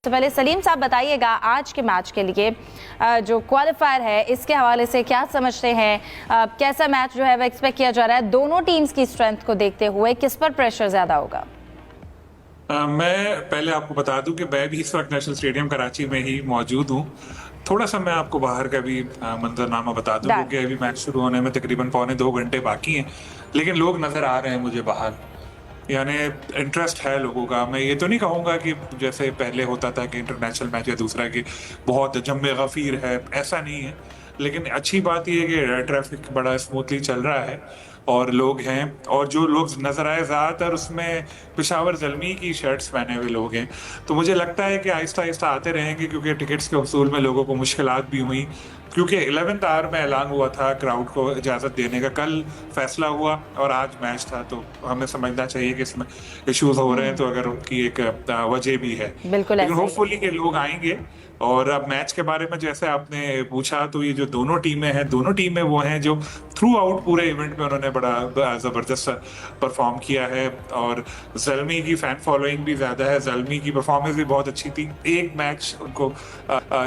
सबसे पहले सलीम साहब बताइएगा, आज के मैच के लिए जो क्वालिफायर है इसके हवाले से क्या समझते हैं, कैसा मैच जो है वो एक्सपेक्ट किया जा रहा है? दोनों टीम्स की स्ट्रेंथ को देखते हुए किस पर प्रेशर ज्यादा होगा? मैं पहले आपको बता दूं कि मैं भी इस वक्त नेशनल स्टेडियम कराची में ही मौजूद हूं। थोड़ा सा मैं आपको बाहर का भी मंजरनामा बता दूं, क्योंकि अभी मैच शुरू होने में तकरीबन 2.25 घंटे बाकी हैं, लेकिन लोग नजर आ रहे हैं मुझे बाहर, यानी इंटरेस्ट है लोगों का। मैं ये तो नहीं कहूँगा कि जैसे पहले होता था कि इंटरनेशनल मैच या दूसरा कि बहुत जम्मे गफीर है, ऐसा नहीं है। लेकिन अच्छी बात यह है कि ट्रैफिक बड़ा स्मूथली चल रहा है और लोग हैं, और जो लोग नज़र आए ज़्यादातर उसमें पेशावर ज़ल्मी की शर्ट्स पहने हुए लोग हैं। तो मुझे लगता है कि आहिस्ता आहिस्ता आते रहेंगे, क्योंकि टिकट्स के वसूल में लोगों को मुश्किलात भी हुई, क्योंकि 11th आवर में ऐलान हुआ था क्राउड को इजाज़त देने का, कल फैसला हुआ और आज मैच था। तो हमें समझना चाहिए कि इसमें इश्यूज हो रहे हैं, तो अगर उनकी एक वजह भी है, लेकिन होपफुली के लोग आएंगे। और अब मैच के बारे में जैसे आपने पूछा, तो ये जो दोनों टीमें वो हैं जो थ्रू आउट पूरे इवेंट में उन्होंने बड़ा ज़बरदस्त परफॉर्म किया है, और ज़ल्मी की फैन फॉलोइंग भी ज़्यादा है। ज़ल्मी की परफॉर्मेंस भी बहुत अच्छी थी। एक मैच उनको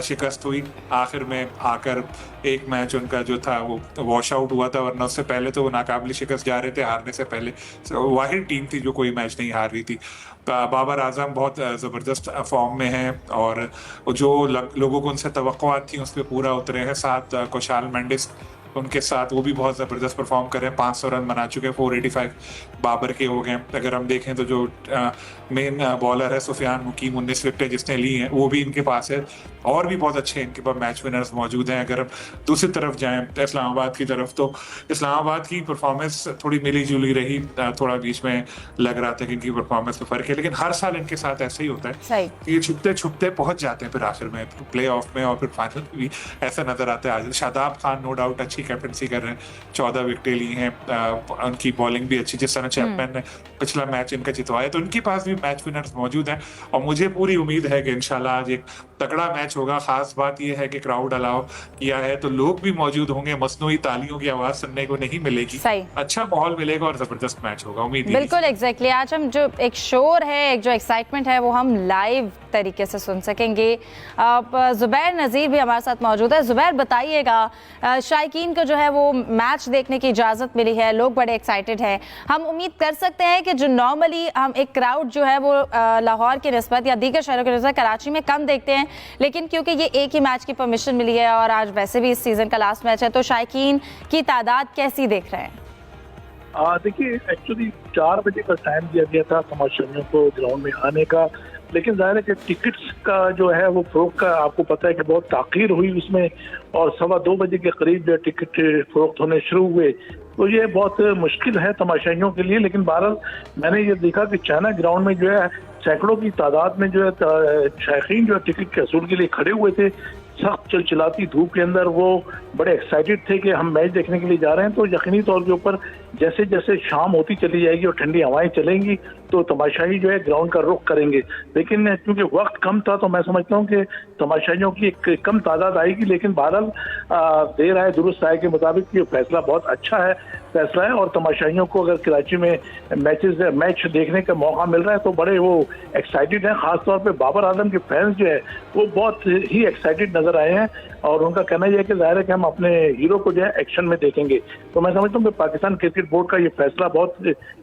शिकस्त हुई आखिर में आकर, एक मैच उनका जो था वो वॉश आउट हुआ था, वरना उससे पहले तो वो नाकाबिल शिकस्त जा रहे थे हारने से पहले। वाहिद टीम थी जो कोई मैच नहीं हार रही थी। बाबर आजम बहुत ज़बरदस्त फॉर्म में है, और जो लोगों को उनसे तवक्कुआत थी उस पर पूरा उतरे हैं। साथ कुशाल मेंडिस उनके साथ, वो भी बहुत ज़बरदस्त परफॉर्म कर रहे हैं। 500 रन बना चुके हैं, 485 बाबर के हो गए। अगर हम देखें तो जो मेन बॉलर है सुफियान मुकीम, 19 विकेटें जिसने ली हैं वो भी इनके पास है, और भी बहुत अच्छे इनके पास मैच विनर्स मौजूद हैं। अगर हम दूसरी तरफ जाएं इस्लामाबाद की तरफ, तो इस्लामाबाद की परफॉर्मेंस थोड़ी मिली जुली रही, थोड़ा बीच में लग रहा था कि इनकी परफॉर्मेंस में फ़र्क है, लेकिन हर साल इनके साथ ऐसे ही होता है कि ये छुपते छुपते पहुंच जाते हैं फिर आखिर में प्ले ऑफ में, और फिर फाइनल भी ऐसा नजर आता है। आज शादाब खान नो डाउट अच्छी कैप्टनसी कर रहे हैं, 14 विकेटें ली हैं, उनकी बॉलिंग भी अच्छी, जिस तरह चैपमैन ने पिछला मैच इनका जितवाया, तो उनके पास भी मैच विनर्स मौजूद हैं। और मुझे पूरी उम्मीद है कि इंशाल्लाह आज एक तगड़ा मैच होगा। खास बात यह है कि क्राउड अलाउ किया है, तो लोग भी मौजूद होंगे, मसनूई तालियों की आवाज सुनने को नहीं मिलेगी, अच्छा माहौल मिलेगा और जबरदस्त मैच होगा, उम्मीद। बिल्कुल एग्जैक्टली, आज हम जो एक शोर है, एक जो एक्साइटमेंट है, वो हम लाइव तरीके से सुन सकेंगे। जुबैर नज़ीर भी हमारे साथ मौजूद है। जुबैर बताइएगा, शायकीन को जो है वो मैच देखने की इजाज़त मिली है, लोग बड़े एक्साइटेड हैं। हम उम्मीद कर सकते हैं कि जो नॉर्मली हम एक क्राउड जो है वो लाहौर की निस्बत या दीगर शहरों की निस्बत कराची में कम देखते हैं, लेकिन क्योंकि ये एक ही मैच की परमिशन मिली है और आज वैसे भी इस सीज़न का लास्ट मैच है, तो शायकीन की तादाद कैसी देख रहे हैं? देखिए, एक्चुअली 4 बजे का टाइम दिया गया था तमाशाइयों को ग्राउंड में आने का, लेकिन जाहिर है कि टिकट्स का जो है वो फरोख्त का आपको पता है कि बहुत ताख़ीर हुई उसमें, और 2:15 बजे के करीब जो टिकट फरोख्त होने शुरू हुए, तो ये बहुत मुश्किल है तमाशाइयों के लिए। लेकिन बहरहाल मैंने ये देखा कि चाइना ग्राउंड में जो है सैकड़ों की तादाद में जो है शायकीन जो है टिकट के असूल के लिए खड़े हुए थे। सख्त चिलचिलाती धूप के अंदर वो बड़े एक्साइटेड थे कि हम मैच देखने के लिए जा रहे हैं। तो यकीनी तौर के ऊपर जैसे जैसे शाम होती चली जाएगी और ठंडी हवाएं चलेंगी, तो तमाशाई जो है ग्राउंड का रुख करेंगे। लेकिन क्योंकि वक्त कम था, तो मैं समझता हूँ कि तमाशाइयों की एक कम तादाद आएगी। लेकिन बहरहाल देर आए दुरुस्त आए के मुताबिक ये फैसला बहुत अच्छा है फैसला है, और तमाशाइयों को अगर कराची में मैच देखने का मौका मिल रहा है तो बड़े वो एक्साइटेड हैं। खासतौर पे बाबर आजम के फैंस जो है वो बहुत ही एक्साइटेड नजर आए हैं, और उनका कहना यह है कि जाहिर है कि हम अपने हीरो को जो है एक्शन में देखेंगे। तो मैं समझता हूँ कि पाकिस्तान क्रिकेट बोर्ड का ये फैसला बहुत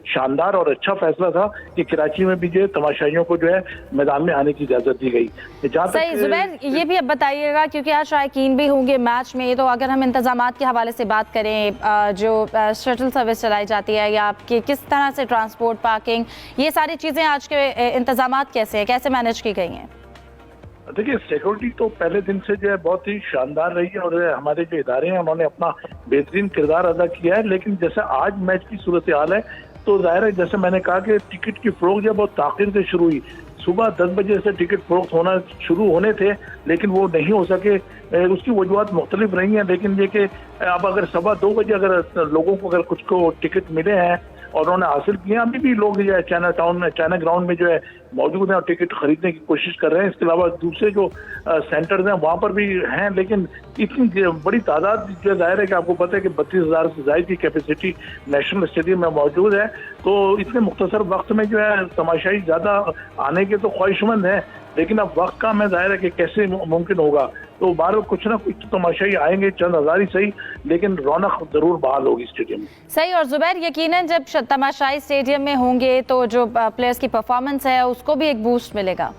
शानदार और अच्छा फैसला था कि कराची में भी जो है तमाशाइयों को जो है मैदान में आने की इजाजत दी गई। सही जुबैर, ये भी अब बताइएगा, क्योंकि आज शायकीन भी होंगे मैच में, तो अगर हम इंतजामात के हवाले से बात करें, जो शटल सर्विस चलाई जाती है या आपकी किस तरह से ट्रांसपोर्ट, पार्किंग, ये सारी चीज़ें आज के इंतजामात कैसे हैं, कैसे मैनेज की गई हैं? देखिए, सिक्योरिटी तो पहले दिन से जो है बहुत ही शानदार रही है, और हमारे जो इदारे हैं उन्होंने अपना बेहतरीन किरदार अदा किया है। लेकिन जैसे आज मैच की सूरत हाल है, तो जाहिर है जैसे मैंने कहा कि टिकट की फरोख्त जब बहुत ताख़ीर से शुरू हुई, सुबह 10 बजे से टिकट फरोख्त होना शुरू होने थे, लेकिन वो नहीं हो सके। उसकी वजूहत मुख्तलिफ रही हैं, लेकिन ये कि अब अगर 2:15 बजे अगर लोगों को अगर कुछ को टिकट मिले हैं और उन्होंने हासिल किए, अभी भी लोग जो है चाइना ग्राउंड में जो है मौजूद हैं और टिकट खरीदने की कोशिश कर रहे हैं। इसके अलावा दूसरे जो सेंटर्स हैं वहाँ पर भी हैं, लेकिन इतनी बड़ी तादाद जो जाहिर है कि आपको पता है कि 32,000 से ज़ायद की कैपेसिटी नेशनल स्टेडियम में मौजूद है। तो इतने मुख्तसर वक्त में जो है तमाशाई ज़्यादा आने के तो ख्वाहिशमंद हैं, लेकिन अब वक्त का मैं जाहिर है कि कैसे मुमकिन होगा, तो बार कुछ ना कुछ तो तमाशाई आएंगे, चंद हजार ही सही, लेकिन रौनक जरूर बहाल होगी स्टेडियम में। सही। और जुबैर, यकीनन जब तमाशाई स्टेडियम में होंगे तो जो प्लेयर्स की परफॉर्मेंस है उसको भी एक बूस्ट मिलेगा।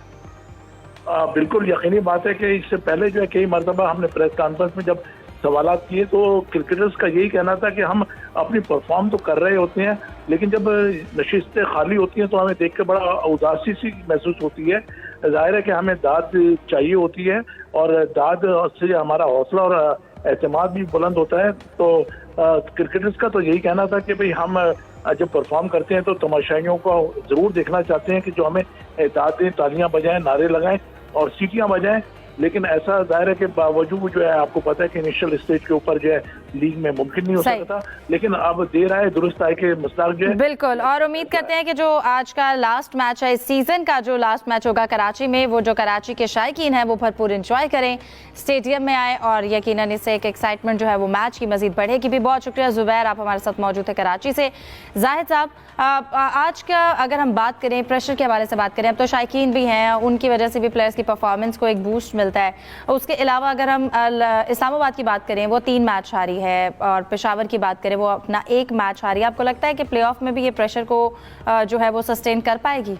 बिल्कुल यकीनी बात है कि इससे पहले जो है कई मरतबा हमने प्रेस कॉन्फ्रेंस में जब सवालात किए तो क्रिकेटर्स का यही कहना था कि हम अपनी परफॉर्म तो कर रहे होते हैं, लेकिन जब नशिस्तें खाली होती हैं तो हमें देख के बड़ा उदासी सी महसूस होती है। जाहिर है कि हमें दाद चाहिए होती है और दाद से हमारा हौसला और एतमाद भी बुलंद होता है। तो क्रिकेटर्स का तो यही कहना था कि भाई हम जब परफॉर्म करते हैं तो तमाशाइयों को जरूर देखना चाहते हैं कि जो हमें दाद दें, तालियां बजाएं, नारे लगाएं और सीटियां बजाएं, लेकिन ऐसा जाहिर है के बावजूद जो है आपको पता है कि इनिशियल स्टेज के ऊपर जो है लीग में मुमकिन नहीं हो सकता था, लेकिन अब देर आए दुरुस्त आए के मसदाक जो है। बिल्कुल। और उम्मीद करते हैं कि जो आज का लास्ट मैच है, इस सीजन का जो लास्ट मैच होगा कराची में, वो जो कराची के शायकीन है वो भरपूर एंजॉय करें, स्टेडियम में आए और यकीनन इससे एक एक्साइटमेंट जो है वो मैच की मजीद बढ़ेगी भी। बहुत शुक्रिया जुबैर, आप हमारे साथ मौजूद थे कराची से। जाहिद साहब, आज का अगर हम बात करें, प्रेशर के हवाले से बात करें, अब तो शायकीन भी हैं, उनकी वजह से भी प्लेयर्स की परफॉर्मेंस को एक बूस्ट मिलता है। उसके अलावा अगर हम इस्लामाबाद की बात करें, वो 3 मैच हारी है और पेशावर की बात करें वो अपना 1 मैच हारी है। आपको लगता है कि प्लेऑफ में भी ये प्रेशर को जो है वो सस्टेन कर पाएगी?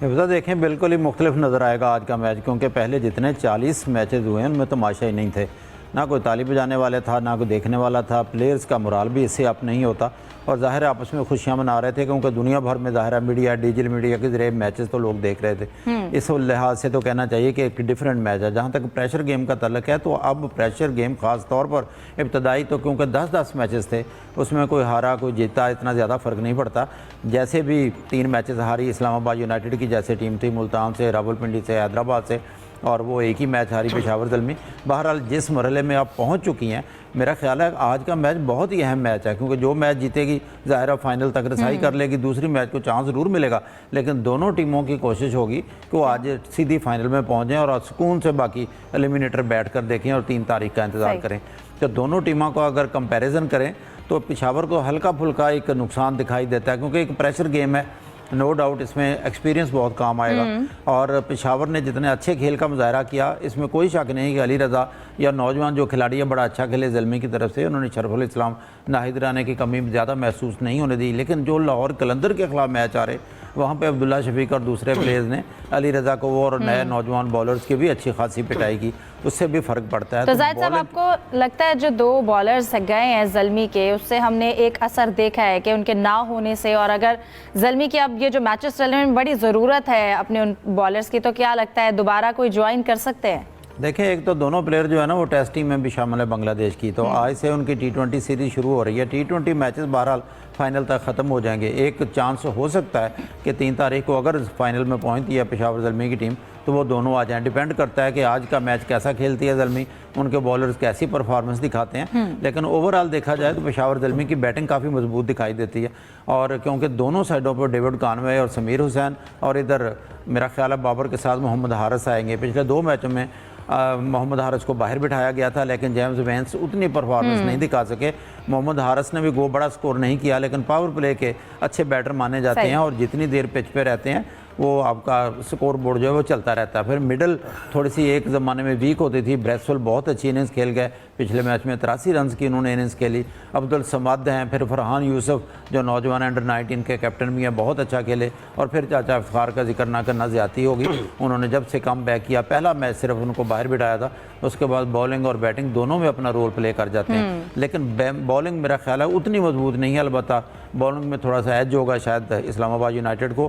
देखें, बिल्कुल ही मुख्तलिफ नज़र आएगा आज का मैच, क्योंकि पहले जितने 40 मैचेस हुए हैं उनमें तमाशा ही नहीं थे, ना कोई ताली बजाने वाले था, ना कोई देखने वाला था। प्लेयर्स का मोराल भी इससे अप नहीं होता और ज़ाहिर है आपस में खुशियां मना रहे थे, क्योंकि दुनिया भर में ज़ाहिर है मीडिया, डिजिटल मीडिया के जरिए मैचेस तो लोग देख रहे थे। इस लिहाज से तो कहना चाहिए कि एक डिफरेंट मैच है। जहाँ तक प्रेशर गेम का तल्लक है तो अब प्रेशर गेम ख़ास तौर पर इब्तदाई तो क्योंकि 10-10 मैचेस थे, उसमें कोई हारा कोई जीता इतना ज़्यादा फ़र्क नहीं पड़ता। जैसे भी 3 मैचेस हारी इस्लामाबाद यूनाइटेड की जैसे टीम थी, मुल्तान से, रावलपिंडी से, हैदराबाद से, और वो एक ही मैच हारी पेशावर ज़ल्मी। बहरहाल जिस मरहले में आप पहुंच चुकी हैं, मेरा ख्याल है आज का मैच बहुत ही अहम मैच है, क्योंकि जो मैच जीतेगी ज़ाहिर फाइनल तक रसाई कर लेगी, दूसरी मैच को चांस ज़रूर मिलेगा, लेकिन दोनों टीमों की कोशिश होगी कि वो आज सीधी फाइनल में पहुँच जाएँ और सुकून से बाकी एलिमिनेटर बैठ कर देखें और 3 तारीख का इंतज़ार करें। तो दोनों टीमों को अगर कंपेरिजन करें तो पेशावर को हल्का फुल्का एक नुकसान दिखाई देता है, क्योंकि एक प्रेशर गेम है, नो डाउट इसमें एक्सपीरियंस बहुत काम आएगा। और पेशावर ने जितने अच्छे खेल का मुजाहरा किया, इसमें कोई शक नहीं कि अली रज़ा या नौजवान जो खिलाड़ी है बड़ा अच्छा खेले ज़ल्मी की तरफ से, उन्होंने शरफुल इस्लाम, नाहिद राना की कमी ज़्यादा महसूस नहीं होने दी। लेकिन जो लाहौर कलंदर के खिलाफ मैच आ रहे, वहाँ पे अब्दुल्ला शफीक और दूसरे प्लेयर्स ने अली रज़ा को और नए नौजवान बॉलर्स की भी अच्छी खासी पिटाई की, उससे भी फ़र्क पड़ता है। तो जाहिद साहब, आपको लगता है जो 2 बॉलर्स गए हैं ज़ल्मी के, उससे हमने एक असर देखा है कि उनके ना होने से, और अगर ज़ल्मी की अब ये जो मैचेस चल रहे हैं बड़ी ज़रूरत है अपने उन बॉलर्स की, तो क्या लगता है दोबारा कोई ज्वाइन कर सकते हैं? देखें, एक तो दोनों प्लेयर जो है ना वो टेस्ट टीम में भी शामिल है बांग्लादेश की, तो आज से उनकी T20 सीरीज़ शुरू हो रही है। T20 मैचेस बहरहाल फाइनल तक ख़त्म हो जाएंगे। एक चांस हो सकता है कि 3 तारीख को अगर फाइनल में पहुंचती है पेशावर ज़ल्मी की टीम तो वो दोनों आ जाएं। डिपेंड करता है कि आज का मैच कैसा खेलती है ज़ल्मी, उनके बॉलर्स कैसी परफॉर्मेंस दिखाते हैं। लेकिन ओवरऑल देखा जाए तो पेशावर ज़ल्मी की बैटिंग काफ़ी मजबूत दिखाई देती है, और क्योंकि दोनों साइडों पर डेविड कानवे और समीर हुसैन, और इधर मेरा ख्याल है बाबर के साथ मोहम्मद हारिस आएंगे। पिछले 2 मैचों में मोहम्मद हारिस को बाहर बिठाया गया था, लेकिन जेम्स वेंस उतनी परफॉर्मेंस नहीं दिखा सके। मोहम्मद हारिस ने भी बड़ा स्कोर नहीं किया, लेकिन पावर प्ले के अच्छे बैटर माने जाते हैं, और जितनी देर पिच पे रहते हैं वो आपका स्कोर बोर्ड जो है वो चलता रहता है। फिर मिडल थोड़ी सी एक ज़माने में वीक होती थी। ब्रेसवेल बहुत अच्छी इनिंग्स खेल गए, पिछले मैच में 83 रन की उन्होंने इनिंग्स खेली। अब्दुल समाद हैं, फिर फरहान यूसुफ जो नौजवान अंडर 19 के कैप्टन भी हैं, बहुत अच्छा खेले। और फिर चाचा इफ्तार का जिक्र ना करना ज़्यादती होगी, उन्होंने जब से कम बैक किया, पहला मैच सिर्फ उनको बाहर बिठाया था, उसके बाद बॉलिंग और बैटिंग दोनों में अपना रोल प्ले कर जाते हैं। लेकिन बॉलिंग मेरा ख्याल है उतनी मजबूत नहीं है, अलबत्ता बॉलिंग में थोड़ा सा एज होगा शायद इस्लामाबाद यूनाइटेड को।